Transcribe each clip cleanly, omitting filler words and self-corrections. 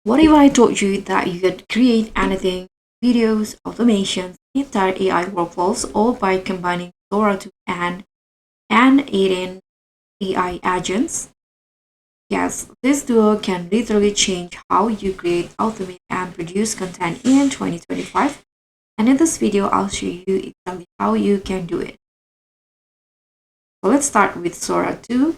What if I told you that you could create anything, videos, automations, entire AI workflows, all by combining Sora 2 and n8n AI agents? Yes, this duo can literally change how you create, automate, and produce content in 2025. And in this video, I'll show you exactly how you can do it. So let's start with Sora 2.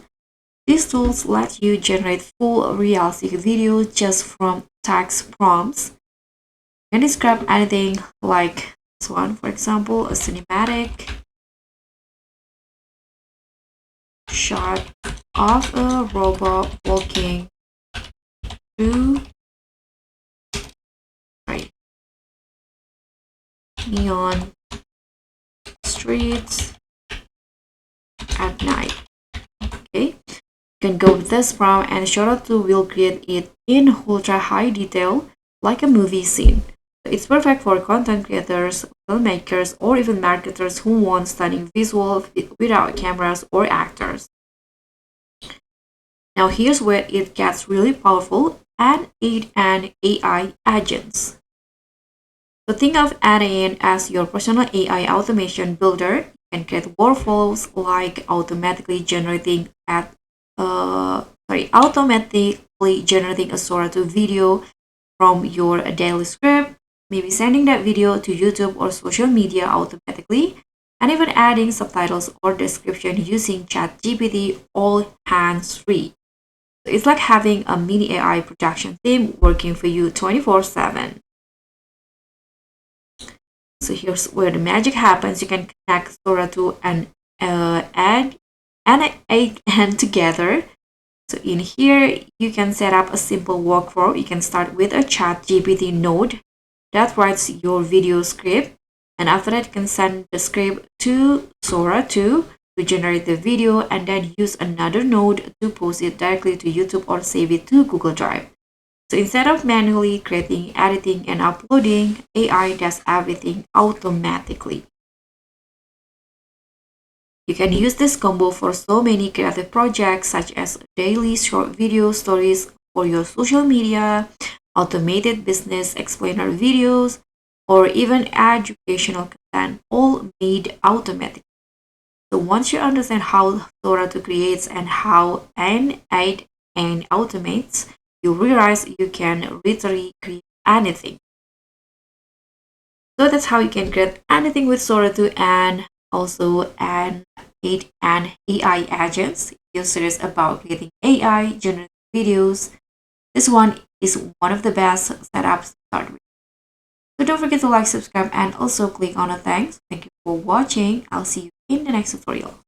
These tools let you generate full realistic videos just from text prompts. You can describe anything like this one, for example, a cinematic shot of a robot walking through neon streets at night. Okay, you can go with this prompt and Sora 2 will create it in ultra high detail like a movie scene. It's perfect for content creators, filmmakers, or even marketers who want stunning visuals without cameras or actors. Now here's where it gets really powerful. n8n AI agents. So think of n8n as your personal AI automation builder. You can create workflows like automatically generating a Sora 2 video from your daily script, maybe sending that video to YouTube or social media automatically, and even adding subtitles or description using ChatGPT, all hands-free. So it's like having a mini AI production team working for you 24/7. So here's where the magic happens. You can connect Sora to an add and n8n together. So in here, you can set up a simple workflow. You can start with a ChatGPT node that writes your video script. And after that, you can send the script to Sora 2 to generate the video and then use another node to post it directly to YouTube or save it to Google Drive. So instead of manually creating, editing, and uploading, AI does everything automatically. You can use this combo for so many creative projects such as daily short video stories for your social media, automated business explainer videos, or even educational content, all made automatically. So once you understand how Sora 2 creates and how n8n automates, you realize you can literally create anything. So that's how you can create anything with Sora 2 and also n8n AI agents. If you're serious about creating AI generated videos, this one is one of the best setups to start with. So don't forget to like, subscribe, and also click on the thanks. Thank you for watching. I'll see you in the next tutorial.